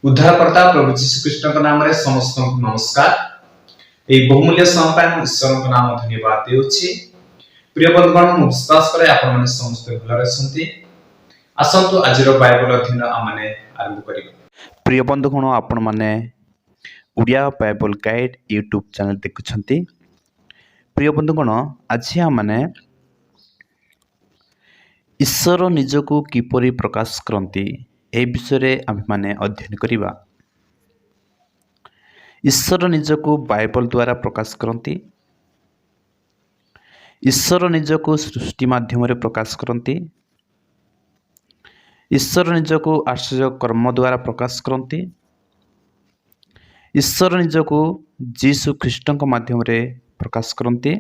उद्धारकर्ता प्रभु जीशुकृष्ण नाम समस्त नमस्कार। यह बहुमूल्य समय ईश्वर नाम धन्यवाद देउछि। प्रिय बंधुगण मु विश्वास करे आपण माने समस्त भल रहसंती। आसंतु आजिर बाइबल अध्ययन आमने आरंभ करिबा। प्रिय बंधुगण आपण माने Odia Bible guide YouTube channel देखुछंती। प्रिय बंधुगण आज आमने ईश्वर निजको किपरि प्रकाश करती ए विषय आम माने अध्ययन करिबा। ईश्वर निजको बाइबल द्वारा प्रकाश करती। ईश्वर निजको सृष्टि माध्यम प्रकाश करती। ईश्वर निजको आश्चर्य कर्म द्वारा प्रकाश करती। ईश्वर निजको जीशु ख्रीष्ट माध्यम प्रकाश करती।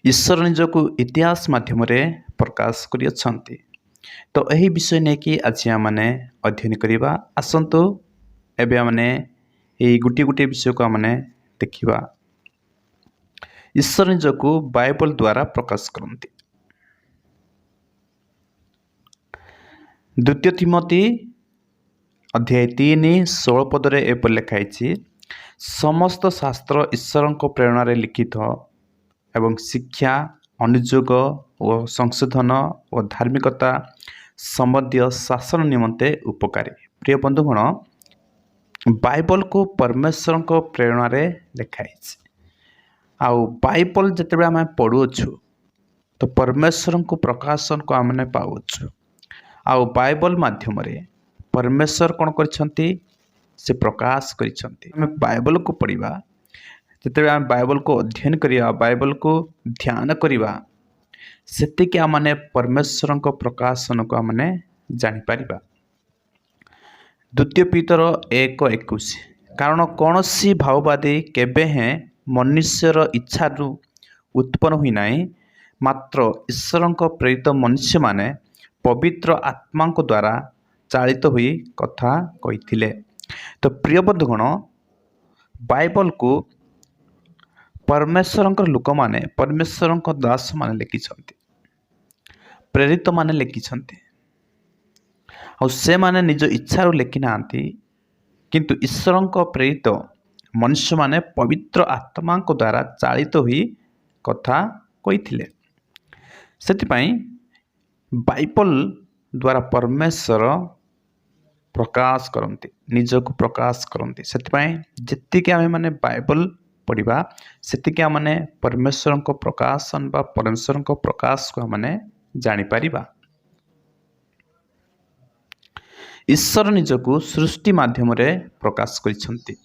ईश्वर निजको इतिहास माध्यम प्रकाश करियछंती। तो यही विषय नहीं कि आज आमने अध्ययन करिबा। आसंतु एबे आमने यही गोटे गोटे विषय को आमने देखिबा। ईश्वर निजको बाइबल द्वारा प्रकाश करती। द्वितीय तिमोथी अध्याय 3:16 पदरे एपरि लिखाई, समस्त शास्त्र ईश्वर प्रेरणा लिखित एवं शिक्षा अनुयोग और संशोधन और धार्मिकता संबंधी शासन निमंते उपकारी। प्रिय बंधुगण बाइबल को परमेश्वर को प्रेरणा लिखाई। आउ बाइबल जिते आम पढ़ुछु तो परमेश्वर को प्रकाशन को आमने पाउछु। आउ बाइबल माध्यम परमेश्वर कौन करछंती से प्रकाश करछंती। आम बाइबल को पढ़िबा, जिते आम बाइबल को अध्ययन करिया, बाइबल को ध्यान करिबा, सेतिके आमने परमेश्वर को प्रकाशन को आमने जानि परिबा। द्वितीय पीतर 1:21, कारण कौनसी भाववादी केबे हैं मनुष्यर इच्छारू उत्पन्न हुई नहीं, मात्र ईश्वर प्रेरित मनुष्य माने पवित्र आत्मा द्वारा चालित हुई कथा कही। तो प्रिय बंधुगण बाइबल को परमेश्वर लोक माने, परमेश्वर दास माने लिखिछंती, प्रेरित माने लिखिछंती। और से माने निज इच्छारू लिखि नांती, किंतु ईश्वर प्रेरित मनुष्य माने पवित्र आत्मा द्वारा चालित हुई कथा कही। सेतिपाई बाइबल द्वारा परमेश्वर प्रकाश करती, निजको प्रकाश करती। सेतिपाई जेतिके आमे माने बाइबल पढ़िबा सेतिके आमे परमेश्वर को प्रकाशन बा परमेश्वर को प्रकाश को आमे जानि परिबा। ईश्वर निजको सृष्टि माध्यम प्रकाश करिसंती।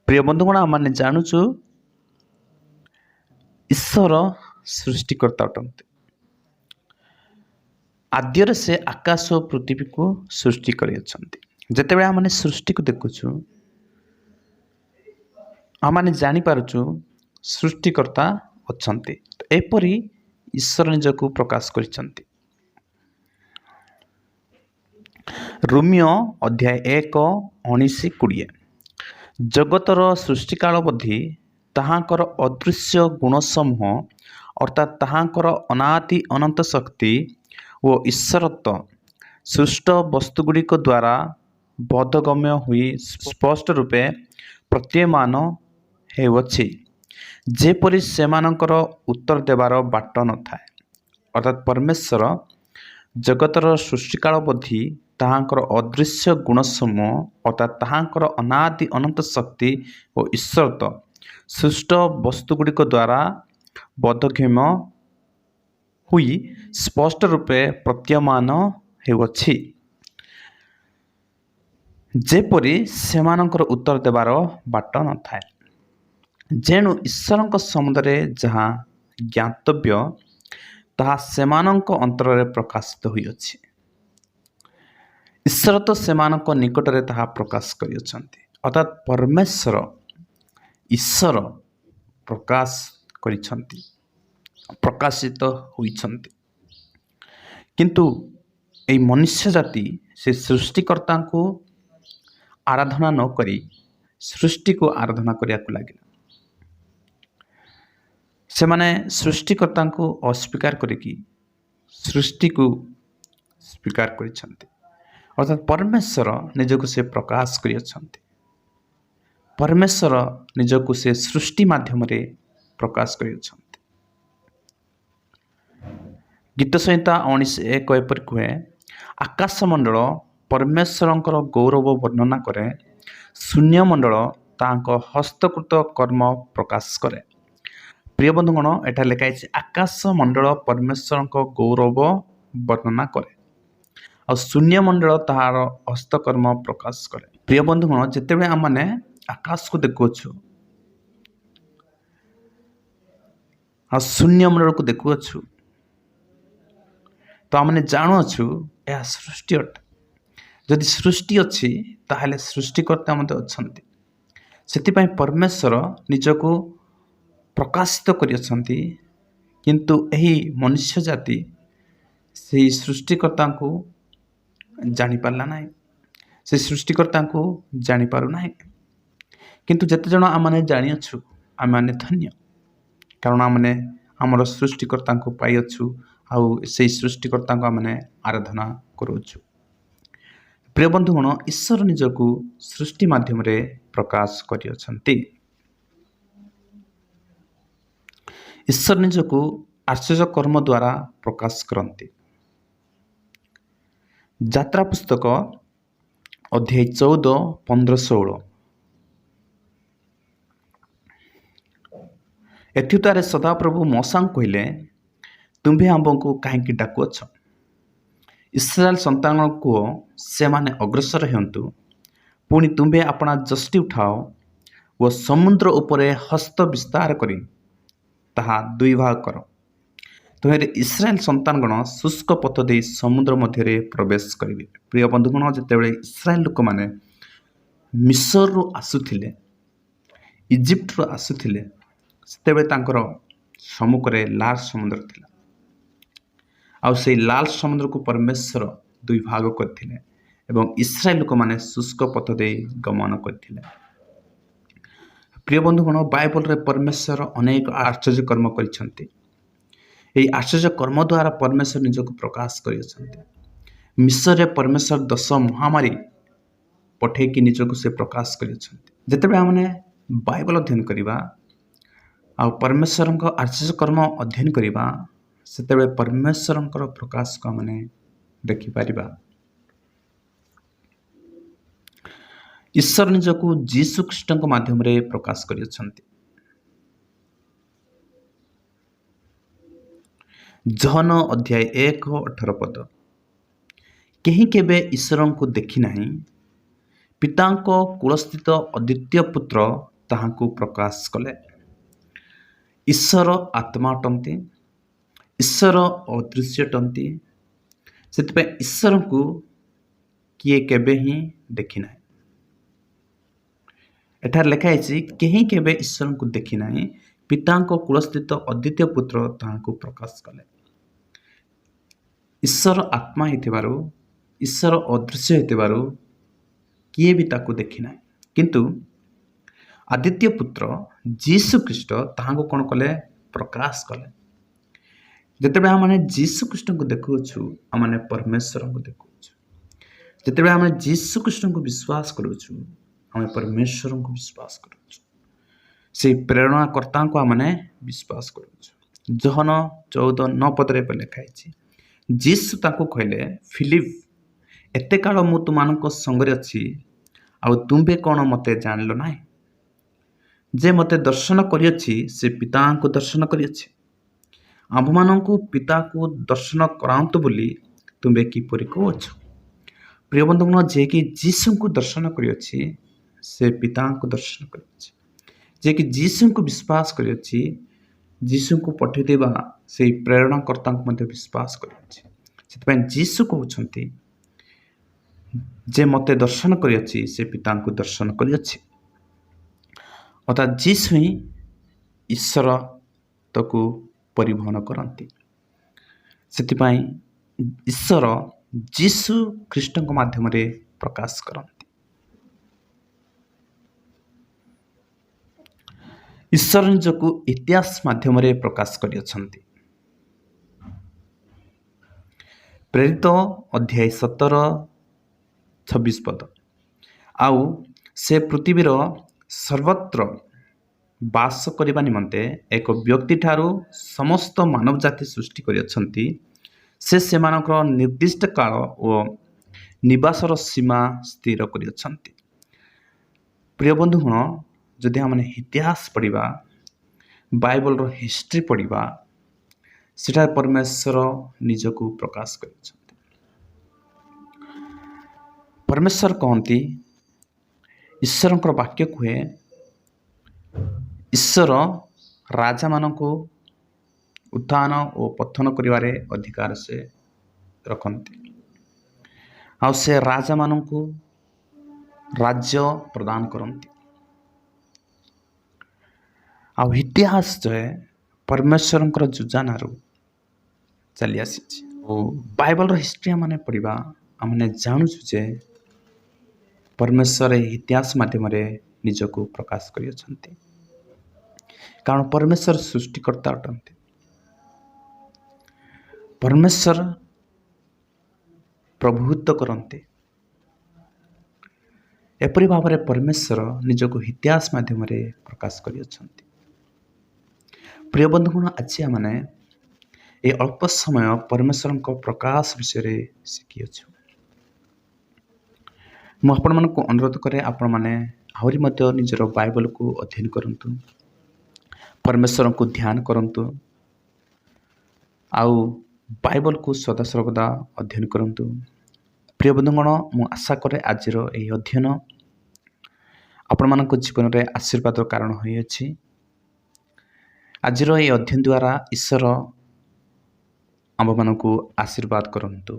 प्रिय बंधुगण आमे जानुछु ईश्वर सृष्टिकर्ता अटंती। आद्यर से आकाश और पृथ्वी को सृष्टि करियछंती। जेतेबे आमे सृष्टि को देखुछु आमे जानि पारुछु सृष्टिकर्ता अछंती। तो एपरि ईश्वर निजको प्रकाश करिसंती। रोमियो अध्याय 1:19-20, जगतर सृष्टिकाल अवधि ताहाकर अदृश्य गुण समूह अर्थात ताहाकर अनादि अनंत शक्ति वो ईश्वरत्व सृष्ट वस्तुगुड़िक द्वारा बोधगम्य हुई स्पष्ट रूपे प्रतीयमान हेउछि, जेपरि सेमानकर उत्तर देवार बाट न थाए। अर्थात परमेश्वर जगतर सृष्टिकाल अवधि ताहाकर अदृश्य गुण समूह अर्थात ताहाकर अनादि अनंत शक्ति और ईश्वरत्व सृष्ट वस्तुगुड़िक द्वारा बोधगम्य हुई स्पष्ट रूपे प्रतीयमान हेउछि, जेपरि सेमानकर उत्तर देवार बाट न थाए। जेणु ईश्वर सम्बन्ध जहाँ ज्ञातव्य ताहा सेमानक अंतर रे प्रकाशित होइछि। ईश्वर तो सेमानक निकट रे ताहा प्रकाश करियछंती। अर्थात परमेश्वर ईश्वर प्रकाश करिछंती, प्रकाशित होइछंती। किंतु ए मनुष्य जाति से सृष्टिकर्ता को आराधना न करी सृष्टि को आराधना करिया को लागिला। से माने सृष्टिकर्ता को अस्वीकार करिकी सृष्टि को स्वीकार करिछंती। अर्थात परमेश्वर निजको से प्रकाश करिअछन्ति। परमेश्वर निजको से सृष्टि माध्यम प्रकाश करिअछन्ति। गीत संहिता 19:1 एपरि कहे, आकाशमंडल परमेश्वरंकर गौरव वर्णना करे, शून्यमंडल तांको हस्तकृत कर्म प्रकाश करे। प्रिय बंधुगण, एटा लिखाई आकाशमंडल परमेश्वरंक गौरव वर्णना करे और शून्यमंडल ताहार हस्तकर्म प्रकाश करे। प्रिय बंधुगण, जितेबे आम माने आकाश को देखुछु और शून्यमंडल को देखुछु तो आम जानुछु यह सृष्टि अटे। जदि सृष्टि अच्छी ताहले सृष्टिकर्ता मते अछंती। सेतिपय परमेश्वर निजको प्रकाशित करिअछंती, किंतु एही मनुष्य जाति से सृष्टिकर्ता को जानी पारला नाही, से सृष्टिकर्ता को जानी पारु नाही। किंतु जते जण आमने जानिअछु आमने धन्य, कारण आमने हमर सृष्टिकर्ता को पाइअछु आउ से सृष्टिकर्ता को आमने आराधना करूछु। प्रिय बंधुगण, ईश्वर निजको सृष्टि माध्यम रे प्रकाश करिअछंती। ईश्वर निजको आश्चर्य कर्म द्वारा प्रकाश करती। यात्रा पुस्तक अध्याय 14, 15, 16 एथुतारे सदाप्रभु मौसा कहले, तुम्भे आम्बको कहीं डाकुअछ? इस्राएल संतान को से माने अग्रसर हेतु, पुणी तुम्भे अपना जस्टी उठाओ व समुद्र उपरे हस्त विस्तार करी ताहा दुई भाग कर। तुम्हें इस्राएल संतानगण शुष्क पथ दे समुद्र मध्य प्रवेश करेंगे। प्रिय बंधुगण, जितेबाला इस्राएल लोक मैंने मिस्र रु आसुथिले, इजिप्ट रु आसुथिले, सेतेबेले तांकर सम्मुखरे लाल समुद्र थिला आउ से लाल समुद्र को परमेश्वर दुई भाग करथिले एवं इस्राएल लोक माने शुष्क पथ दे गमन करथिले। प्रिय बंधुगण, बाइबल रे परमेश्वर अनेक आश्चर्य कर्म करिसंती। एई आश्चर्य कर्म द्वारा परमेश्वर निजको प्रकाश करिसंती। मिस्र रे परमेश्वर 10 महामारी पठे कि निजको से प्रकाश करिसंती। जेतेबे हमने बाइबल अध्ययन करिबा आ परमेश्वर को आश्चर्य कर्म अध्ययन करिबा, सेतेबेले परमेश्वर प्रकाश को हमने देखि पारिबा। ईश्वर निजको जीसु ख्रीष्ट माध्यम रे प्रकाश करिसंती। जहन अध्याय 1:18 पद, केही केबे ईश्वर को देखि नाही, पितांको कुलस्थित अद्वितीय पुत्र ताहाको प्रकाश कले। ईश्वर आत्मा अटंती, ईश्वर अदृश्य अटंती, सेतिपय ईश्वर को किए केबे ही देखि नाही। एठार लिखा है केही केबे ईश्वर को देखि नाही, पितांको कुलस्थित अद्वितीय पुत्र ताहाको प्रकाश कले। ईश्वर आत्मा हेतिबारु, ईश्वर अदृश्य हेतिबारु किए भी ताको देखि नाही, किंतु आदित्य पुत्र जीसु ख्रीष्ट ताहाको कोन कले? प्रकाश कले। जेतेबे हमने जीसु ख्रीष्ट को देखुछु, हमने परमेश्वर को देखुछु। जेतेबे हमने जीसु ख्रीष्ट को विश्वास करूछु, हमें परमेश्वर को विश्वास करूछु। से प्रेरणाकर्ता को हमने विश्वास करूछु। जहन 14:9 पदरे पे लिखा है, जीसु ताको कहले, फिलिप, एते काल मु तुमानक संगरे अछि आ तुम्बे कोन मते जानलो नाही? जे मते दर्शन करिअछि से पिता को दर्शन करिअछि। आम मानक पिता को दर्शन करांतु बोली तुम्बे किपरि कहछ? प्रिय बंधुगण, जे कि जीसु को दर्शन करिअछि से पिता को दर्शन करिअछि। जे कि जीसु को विश्वास करिअछि, जीसु को पठै देबा से प्रेरणाकर्ता को मते विश्वास करिअछि। सेतपय जीसु कहउछंती, जे मते दर्शन करिअछि से पिता को दर्शन करिअछि। अर्थात जीसु ही ईश्वर तको परिवहन करती। सेतिपय ईश्वर जीसु ख्रीष्ट माध्यम रे प्रकाश करती। ईश्वर निजको इतिहास माध्यम रे प्रकाश करिअछंती। प्रेरित अध्याय 17 26 ପଦ। ଆଉ ସେ ପୃଥିବୀର ସର୍ବତ୍ର ବାସ କରିବା ନିମନ୍ତେ ଏକ ବ୍ୟକ୍ତି ଠାରୁ ସମସ୍ତ ମାନବ ଜାତି ସୃଷ୍ଟି କରିଅଛନ୍ତି। ସେ ସେମାନଙ୍କର ନିର୍ଦ୍ଦିଷ୍ଟ କାଳ ଓ ନିବାସର ସୀମା ସ୍ଥିର କରିଅଛନ୍ତି। ପ୍ରିୟ ବନ୍ଧୁଗଣ, ଯଦି ଆମେ ଇତିହାସ ପଢ଼ିବା, ବାଇବଲର ହିଷ୍ଟ୍ରି ପଢ଼ିବା, ସେଠାରେ ପରମେଶ୍ୱର ନିଜକୁ ପ୍ରକାଶ କରିଛନ୍ତି। ପରମେଶ୍ୱର କହନ୍ତି, ଈଶ୍ୱରଙ୍କର ବାକ୍ୟ କୁହେ, ଈଶ୍ୱର ରାଜାମାନଙ୍କୁ ଉତ୍ଥାନ ଓ ପତନ କରିବାରେ ଅଧିକାର ସେ ରଖନ୍ତି। ଆଉ ସେ ରାଜାମାନଙ୍କୁ ରାଜ୍ୟ ପ୍ରଦାନ କରନ୍ତି। ଆଉ ଇତିହାସ ପରମେଶ୍ୱରଙ୍କର ଯୋଜନାରୁ ଚାଲି ଆସିଛି। ଓ ବାଇବଲର ହିଷ୍ଟ୍ରି ଆମେ ପଢ଼ିବା, ଆମେ ଜାଣୁଛୁ ଯେ ପରମେଶ୍ୱର ଏହି ଇତିହାସ ମାଧ୍ୟମରେ ନିଜକୁ ପ୍ରକାଶ କରିଅଛନ୍ତି। କାରଣ ପରମେଶ୍ୱର ସୃଷ୍ଟିକର୍ତ୍ତା ଅଟନ୍ତି। ପରମେଶ୍ୱର ପ୍ରଭୁତ୍ୱ କରନ୍ତି। ଏପରି ଭାବରେ ପରମେଶ୍ୱର ନିଜକୁ ଇତିହାସ ମାଧ୍ୟମରେ ପ୍ରକାଶ କରିଅଛନ୍ତି। ପ୍ରିୟ ବନ୍ଧୁଗଣ, ଆଜି ଆମେ ଏ ଅଳ୍ପ ସମୟ ପରମେଶ୍ୱରଙ୍କ ପ୍ରକାଶ ବିଷୟରେ ଶିଖିଅଛୁ। ମୁଁ ଆପଣମାନଙ୍କୁ ଅନୁରୋଧ କରେ, ଆପଣମାନେ ଆହୁରି ମଧ୍ୟ ନିଜର ବାଇବଲକୁ ଅଧ୍ୟୟନ କରନ୍ତୁ, ପରମେଶ୍ୱରଙ୍କୁ ଧ୍ୟାନ କରନ୍ତୁ, ଆଉ ବାଇବଲକୁ ସଦାସର୍ବଦା ଅଧ୍ୟୟନ କରନ୍ତୁ। ପ୍ରିୟ ବନ୍ଧୁଗଣ, ମୁଁ ଆଶା କରେ ଆଜିର ଏହି ଅଧ୍ୟୟନ ଆପଣମାନଙ୍କ ଜୀବନରେ ଆଶୀର୍ବାଦର କାରଣ ହୋଇଅଛି। ଆଜିର ଏହି ଅଧ୍ୟୟନ ଦ୍ୱାରା ଈଶ୍ୱର ଆମ୍ଭମାନଙ୍କୁ ଆଶୀର୍ବାଦ କରନ୍ତୁ।